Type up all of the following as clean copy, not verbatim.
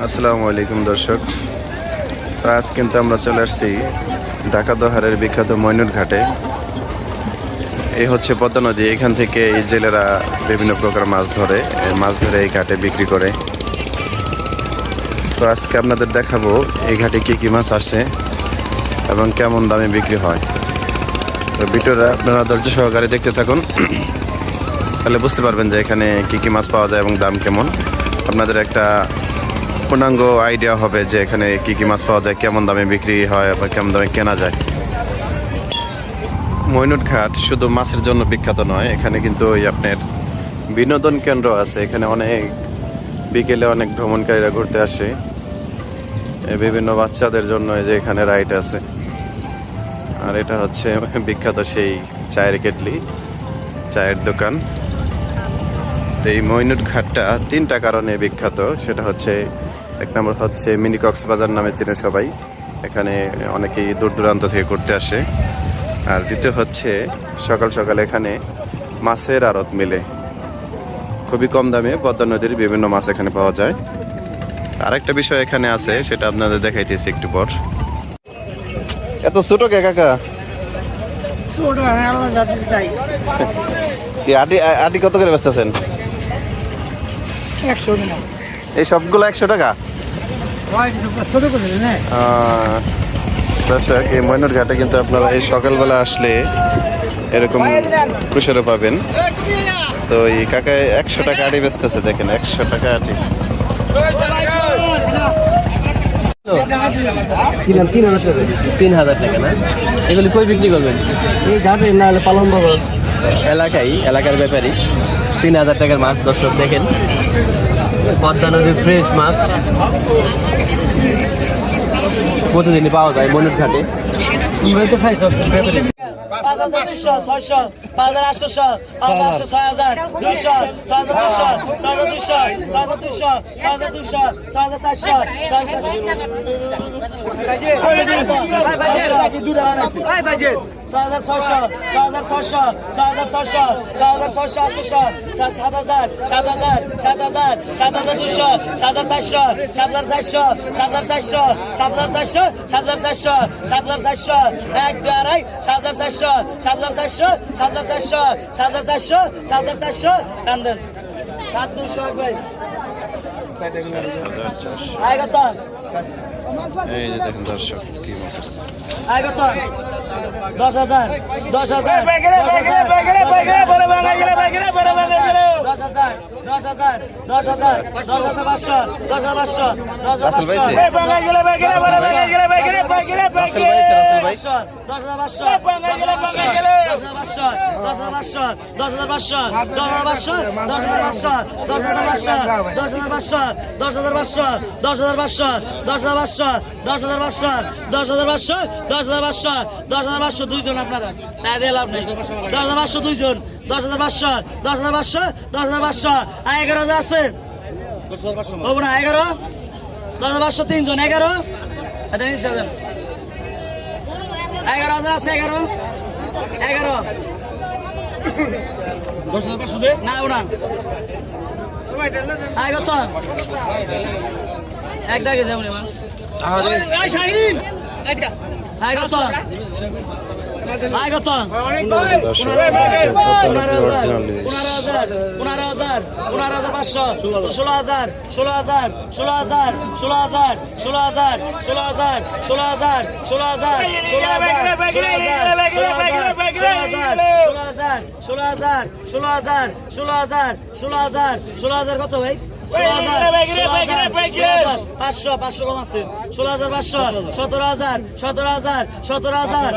আসসালামু আলাইকুম দর্শক। আজ কিন্তু আমরা চলে আসছি ঢাকা দোহারের বিখ্যাত মইনুট ঘাটে। এই হচ্ছে পদ্মা নদী, এখান থেকে এই জেলেরা বিভিন্ন প্রকার মাছ ধরে এই ঘাটে বিক্রি করে। তো আজকে আপনাদের দেখাবো এই ঘাটে কি কি মাছ আসে এবং কেমন দামে বিক্রি হয়। তো ভিডিওটা আপনারা ধৈর্য সহকারে দেখতে থাকুন, তাহলে বুঝতে পারবেন যে এখানে কি কি মাছ পাওয়া যায় এবং দাম কেমন। আপনাদের একটা পূর্ণাঙ্গ আইডিয়া হবে যে এখানে কি কি মাছ পাওয়া যায়, কেমন দামে বিক্রি হয় বা কেমন দামে কেনা যায়। মইনুট ঘাট শুধু মাছের জন্য বিখ্যাত নয়, এখানে কিন্তু ওই আপনার বিনোদন কেন্দ্র আছে। এখানে অনেক বিকেলে অনেক ভ্রমণকারীরা ঘুরতে আসে। বিভিন্ন বাচ্চাদের জন্য এই যে এখানে রাইড আছে। আর এটা হচ্ছে বিখ্যাত সেই চায়ের কেটলি, চায়ের দোকান। তো এই মইনুট ঘাটটা তিনটা কারণে বিখ্যাত। সেটা হচ্ছে, এক নম্বর হচ্ছে মিনি কক্সবাজার নামে চেনে সবাই, এখানে অনেকেই দূর দূরান্ত থেকে ঘুরতে আসে। আর দ্বিতীয় হচ্ছে সকাল সকাল এখানে মাছের আড়ত মিলে, খুবই কম দামে পদ্মা নদীর বিভিন্ন মাছ এখানে পাওয়া যায়। আরেকটা বিষয় এখানে আছে, সেটা আপনাদের দেখাইতেছি একটু পর। এত ছোট কে কাকা? কি আটি কত করে বেচতেছেন? 100 টাকা। এই সবগুলো 100 টাকা। দর্শক, এই মইনুট ঘাটে কিন্তু আপনারা এই সকালবেলা আসলে এরকম কুশারও পাবেন। তো এই কাকায় 100 টাকা আটি বেচতেছে, দেখেন 100 টাকা আটি। 3000 টাকা না? এগুলি কই বিক্রি করবেন? এই ঘাটে না হলে পালন বাবু এলাকার ব্যাপারী 3000 টাকার মাছ। দর্শক দেখেন, পদ্মা নদীর ফ্রেশ মাছ প্রতিদিনই পাওয়া যায় মইনুট ঘাটে। তো খাই সব ব্যাপারে 5200, 600, 5800, 6000, 200, 6500, 6200, 6200, 6200, 6400, 6600, 6600, 6600, 6600, 7000, 7000, 7000, 7200, 7400, 7400, 7400, 7400, 7400, 7400, 1 2 আড়াই 7400, 7400, 7400, 7400, 7400, কান্দন 7200 ভাই আইগত এই যে দেখেন দর্শক কি মাছ আছে। আইগত 10000, 10000, 10000, 10000, 10500, 10500, 10500, 10500 দুইজন আপনারা সাইডে লাভ নাই। 10500 দুইজন, 10500, 10500, 10500, 11000 আছে হবো না? 11, 10500 তিনজন 11, এটা নিচে দেন 11000 আছে। 11, 10500 দে না ওনা আইগত এক দাগে যাবো রে মাছ শাহিন আইগত আইগত 15000, 16500, 16000, 16000, 16000, 16000, 16000, 16000, 16000, 16000 কত ভাই? 500 কম আছে। 16500, 17000, 17000, 17000,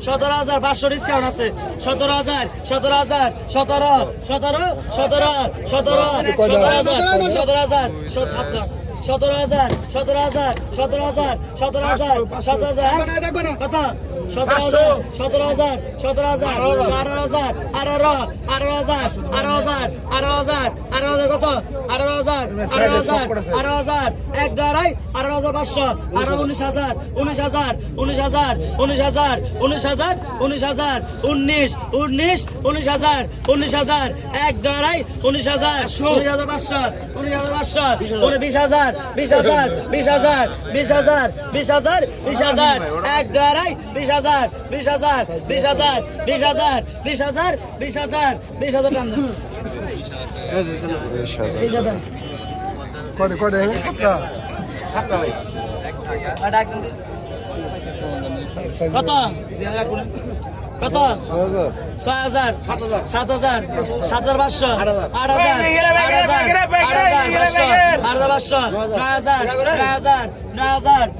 17000, 500 ডিসকাউন্ট আছে। 17000, 17000, 17, 17, 17, 17, 17000, 17000, 17, 17000, 17000, 17000, 17000, 17000 কত? 17,000 17,000 18,000 18,000 কত 18,000 এক দাঁড়াই 18,500 19,000 এক দাঁড়াই 19,000 19,500 20,000 এক দাঁড়াই 20,000 টান কত কত 6,000 7,000 7,500 8,000 10,000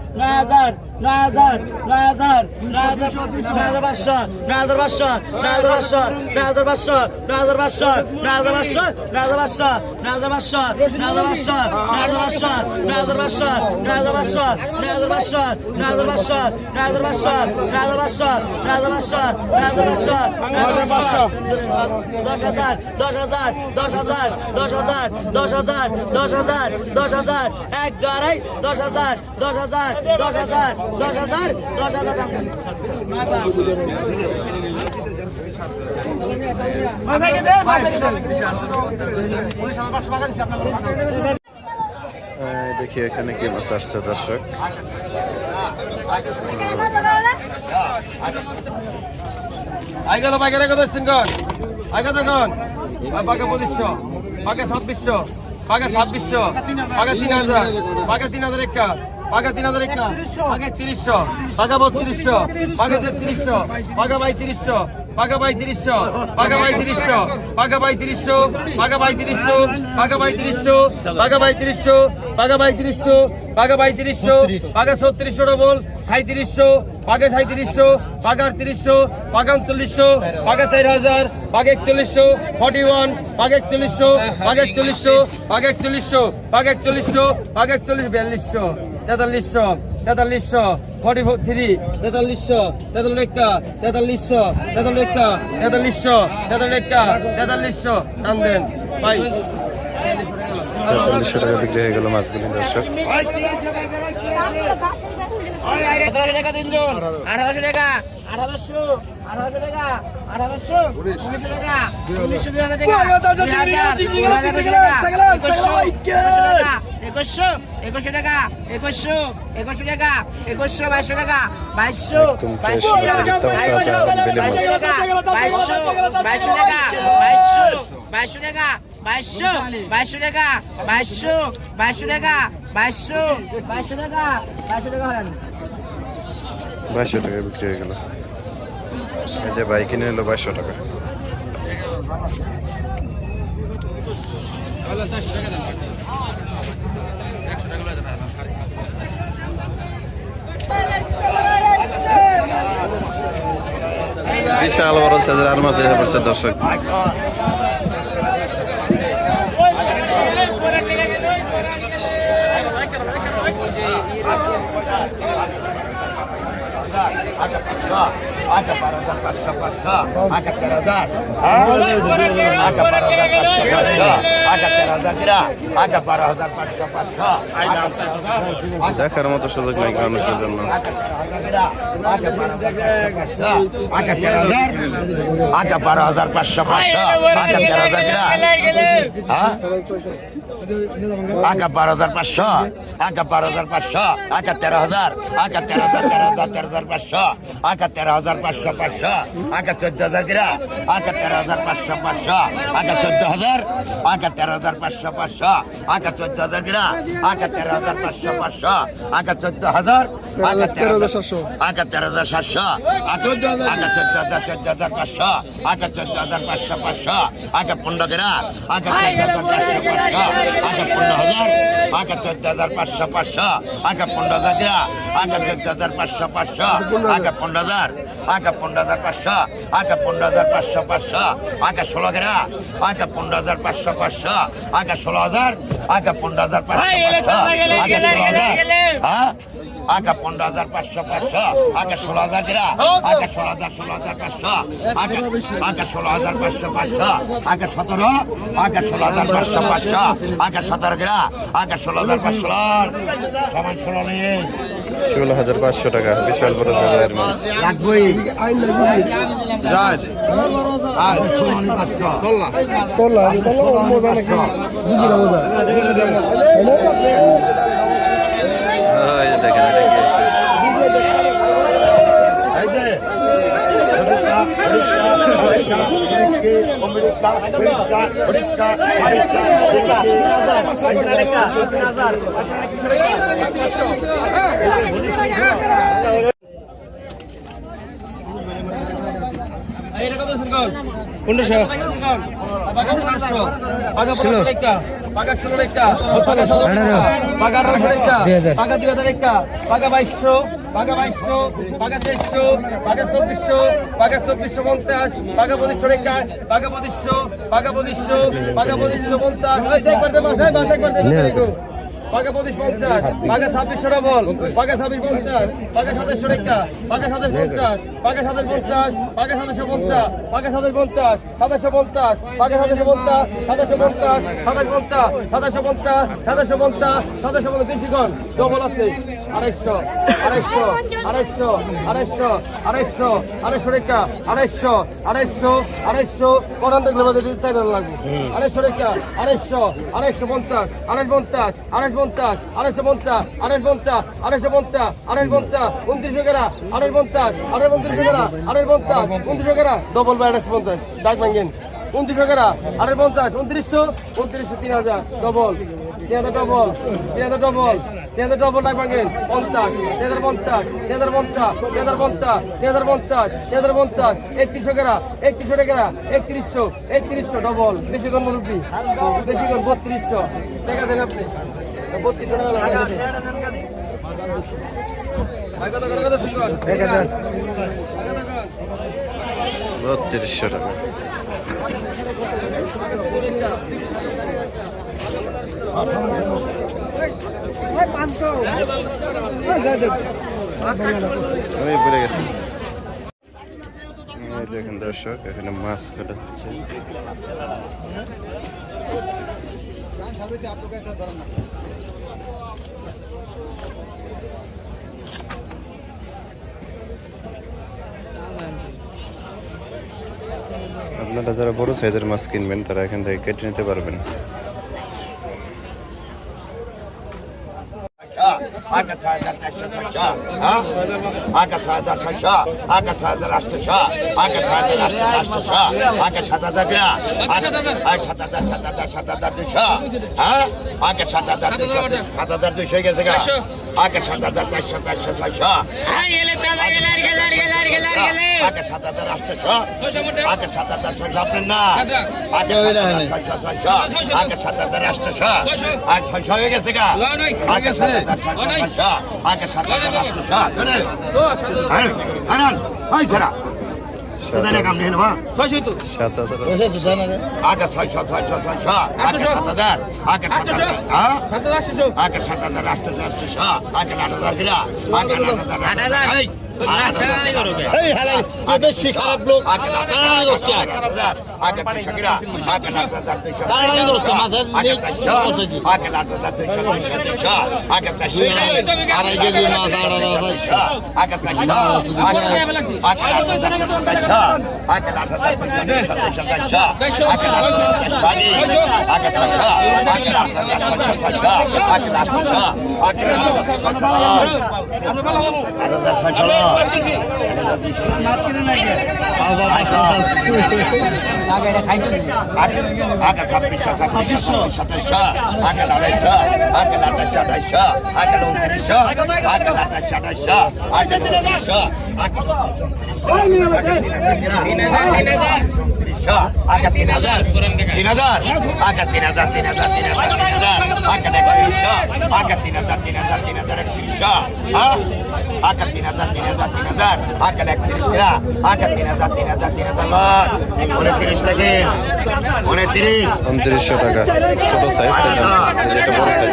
এক দাঁড়াই 10,000 দেখি এখানে কি মাছ আসছে দর্শক। আইগেল বাইকের কত সিঙ্গল আইগা দেখুন বাগে 2500 বাগে 2600 বাগে 2600 বাগে 3,000 বাগে 3,000 একা বাগে 3,000 একা বাগে 300 বাগে 3200 বাগে 3300 বাগে 3200 বাগে 3200 বাগে 3200 বাগে 3200 বাগে 3200 বাগে 3200 বাগে 3200 বাগে 3200 বাগে 3200 বাগে 3600 ডবল 3700 বাগে 3700 বাগে 3800 বাগে 3900 বাগে 4,000 বাগে 4100 41 বাগে 4100 বাগে 4100 বাগে 4100 বাগে 4100 বাগে 41 4200 4300 4300 43 4300 4300 টান দেন ভাই 4300 টাকা বিক্রি হয়ে গেল মাছগুলি দর্শক। 17,000 টাকা তিনজন 18,000 টাকা 18,000 টাকা 18,000 19,000 টাকা 19,000 টাকা 21,000 টাকা 21,000 টাকা 22,000 টাকা 22,000 টাকা বিক্রি হয়ে গেল। এই যে ভাই কিনে নিল 2200 টাকা। বিশাল বড় সাইজের আর মাছ এসে পড়ছে দর্শক। দেখার মতো সুযোগ নাই মানুষের জন্য। 12,500 13,500 13,000 13,500 13,500 14,000 গিরা 13,500 14,000 13,500 14,000 গিরা 13,500 14,000 13,700 13,500 15 গিরা 14,500 15,000 14,500 15,000 গিরা 14,500 15,000 15,500 15,500 16 গিরা 15,500 16,000 15,500 16,000 হ্যাঁ আগে 15,500 500 আগে 16,000 গিরা আগে 16,000 500 আগে 16,500 500 আগে 17 আগে 16,500 500 আগে 17 গিরা আগে 16,500 সমান 16 নেই 16,500 টাকা বিশাল বড় সাইজের মাছ। লাগবেই রাজ আর 16,500 এই যে দেখেন এটা কি আছে। এই যে এটা কত সিঙ্গল 1500 পাকা 500 পাকা 500 টাকা পাকা 16 টাকা পাকা 17 পাকা 18 টাকা পাকা 2000 টাকা পাকা 2200 পাকা 2300 পাকা 2300 পাকা 2400 পাকা 2450 পাকা 2500 টাকা পাকা 2500 পাকা 2500 পাকা 2550 এই দেখবার দে মাছ একবার দে পাকা 2550 পাকা 2600 ডবল পাকা 2650 পাকা 2700 টাকা পাকা 2750 পাকা 2750 পাকা 2750 পাকা 2750 2750 পাকা 2750 2750 2750 2750 2750 বেশি কোন ডবল আছে 250 টাকা 250 কোরআন দেখলে বাদে চাই না লাগবে 250 টাকা 250 250 250 ডবল বাই 250 ডাক ভাঙেন 29 টাকা 250 2900 3000 ডবল 3000 ডবল 3000 ডবল 3000 ডবল ডাক ভাঙেন 50 3050 3050 3050 3050 3050 3100 টাকা 3100 টাকা 3100 ডবল বেশি কোন মুরব্বি বেশি কোন 3200 টাকা দেন আপনি 3200 টাকা লাগবে কত 3200 টাকা। আমি পড়ে গেছি। এই দেখেন দর্শক এখানে মাছ কাটা হচ্ছে। আপনারা যারা বড় সাইজের মাছ কিনবেন তারা এখান থেকে কেটে নিতে পারবেন। আগে 6,400 আগে 6,600 আগে 6,800 আগে 6,800 আগে 7,000 গিরা আগে 7,200 হ্যাঁ আগে 7,200 গেছে গা আগে 7,400 আগে 7,800 আগে 7,600 আপনার না আগে 7,600 আগে 7,800 আগে 600 হয়ে গেছে গা আগে 7,800 আগে 7,800 ধরে আনান ওই সারা সাদারে কাম নেই না 7,000 আগে 600 আগে 7,000 আগে 7,000 হ্যাঁ 7,800 আগে 7,800 আগে 8,000 গিরা আগে 8,000 এই হালাই বেশি খারাপ লোক আগে 8,000 আগে 300 গিরা আগে 8,200 দাঁড়ানি করছ মাছের আগে 400 আগে 8,200 আগে 400 আড়াই কেজি মাছ 8,200 আগে 400 আগে 8,200 আগে 8,200 আগে 8,600 আগে 2600 2700 আগে 250 আগে 250 আগে 2900 আগে 250 আগে 300 আগে 3,000 আগে 3,000 আগে 3,000 আগে 3,000 হ্যাঁ আগে 3,000 আগে 31 গিরা আগে 3,000 29 লাগে 29 2900 টাকা ছোট সাইজ দেখেন যেটা বড় সাইজ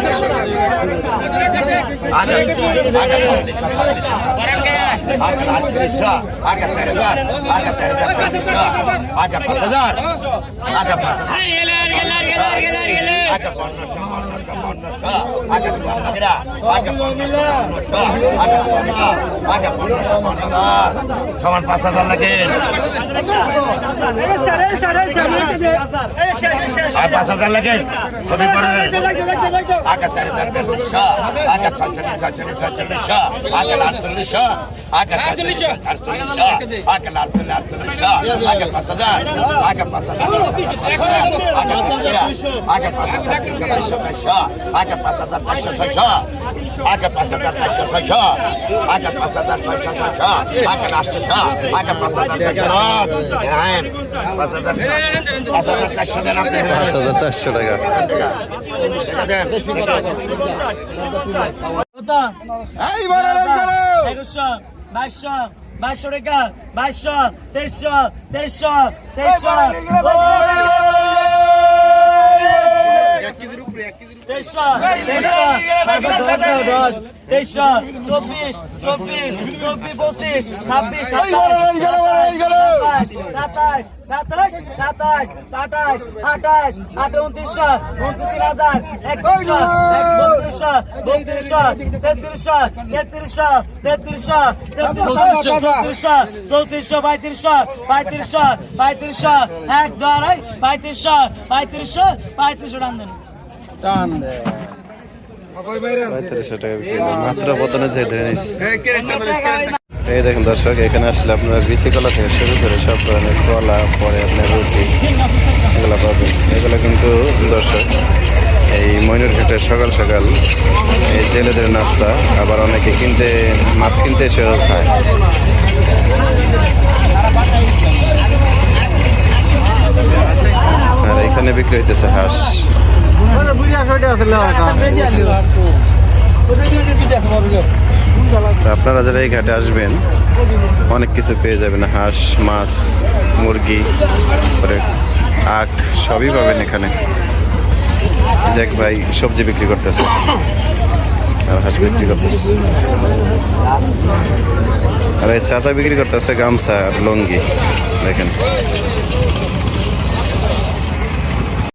সমান 5,000 লাগে আর 5,000 লাগে সবই পরে আগে 4,000 আগে 46 আগে 48 আগে 48 আগে 48 আগে 5,000 আগে 5,000 আগে 5,000 আগে 5,406 আগে 5,406 আগে 5,606 আগে লাস্ট আগে 5,400 দেন আপনি 5,400 টাকা। এই বড় লোক গেল 2200 টাকা 2200 2300 পঁয়ত্রিশশো টাকা বিক্রি করলাম। মাত্র পতনে যে ধরে নিস। এই দেখেন দর্শক, এখানে আসলে আপনার বিসি কলা থেকে শুরু করে সব ধরনের কলা, পরে আপনার রুটি এগুলো পাবেন। এগুলো কিন্তু দর্শক এই ময়ূরঘাটের সকাল সকাল এই জেলেদের নাস্তা, আবার অনেকে কিনতে মাছ কিনতে এসেও খায়। আর এখানে বিক্রি হইতেছে হাঁস। আপনারা যারা এই ঘাটে আসবেন অনেক কিছু পেয়ে যাবেন, হাঁস, মাছ, মুরগি, পরে আখ সবই পাবেন এখানে। দেখ ভাই সবজি বিক্রি করতেছে আর হাঁস বিক্রি করতেছে, আর এই চাচা বিক্রি করতেছে গামছা আর লুঙ্গি দেখেন।